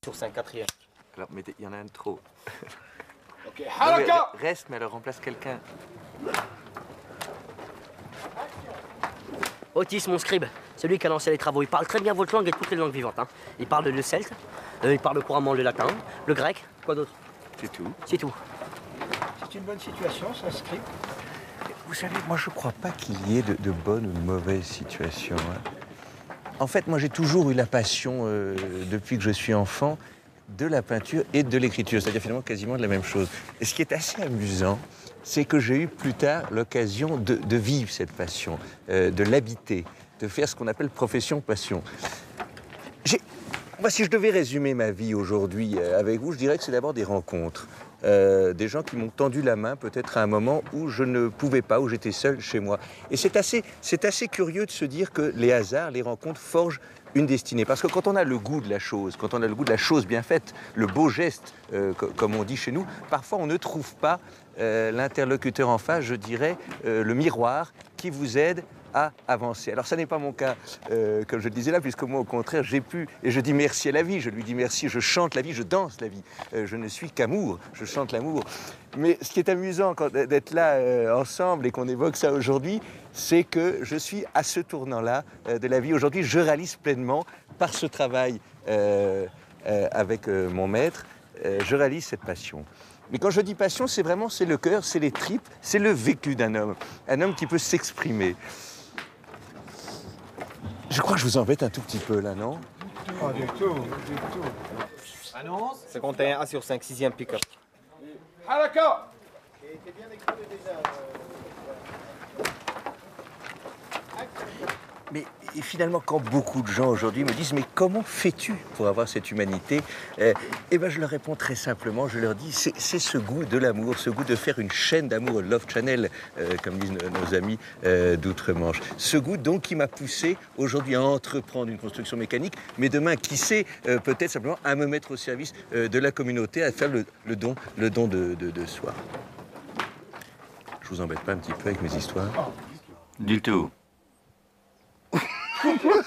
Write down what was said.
Sur 5, quatrième. Alors, mais il y en a un de trop. Ok, Non, Haraka! mais reste, mais alors remplace quelqu'un. Otis, mon scribe, celui qui a lancé les travaux, il parle très bien votre langue et toutes les langues vivantes. Hein. Il parle le celte, il parle couramment le latin, le grec, quoi d'autre? C'est tout. C'est tout. C'est une bonne situation, ça, script. Vous savez, moi je crois pas qu'il y ait de bonnes ou de mauvaises situations. Hein. En fait, moi j'ai toujours eu la passion, depuis que je suis enfant, de la peinture et de l'écriture, c'est-à-dire finalement quasiment de la même chose. Et ce qui est assez amusant, c'est que j'ai eu plus tard l'occasion de vivre cette passion, de l'habiter, de faire ce qu'on appelle profession-passion. Moi, si je devais résumer ma vie aujourd'hui avec vous, je dirais que c'est d'abord des rencontres. Des gens qui m'ont tendu la main peut-être à un moment où je ne pouvais pas, où j'étais seul chez moi. Et c'est assez curieux de se dire que les hasards, les rencontres forgent une destinée. Parce que quand on a le goût de la chose, quand on a le goût de la chose bien faite, le beau geste, comme on dit chez nous, parfois on ne trouve pas l'interlocuteur en face, je dirais, le miroir qui vous aide à avancer. Alors ça n'est pas mon cas, comme je le disais là, puisque moi au contraire j'ai pu, et je dis merci à la vie, je lui dis merci, je chante la vie, je danse la vie, je ne suis qu'amour, je chante l'amour. Mais ce qui est amusant d'être là ensemble et qu'on évoque ça aujourd'hui, c'est que je suis à ce tournant-là de la vie. Aujourd'hui, je réalise pleinement, par ce travail avec mon maître, je réalise cette passion. Mais quand je dis passion, c'est le cœur, c'est les tripes, c'est le vécu d'un homme. Un homme qui peut s'exprimer. Je crois que je vous embête un tout petit peu là, non? Pas du tout, du tout. Annonce. 51, A sur 5, 6e pick-up. Haraka! Mais et finalement, quand beaucoup de gens aujourd'hui me disent « Mais comment fais-tu pour avoir cette humanité ?» Eh bien, je leur réponds très simplement, je leur dis « C'est ce goût de l'amour, ce goût de faire une chaîne d'amour, Love Channel, comme disent nos amis d'outre-Manche. Ce goût donc qui m'a poussé aujourd'hui à entreprendre une construction mécanique, mais demain, qui sait, peut-être simplement à me mettre au service de la communauté, à faire le don de soi. » Je vous embête pas un petit peu avec mes histoires? Du tout.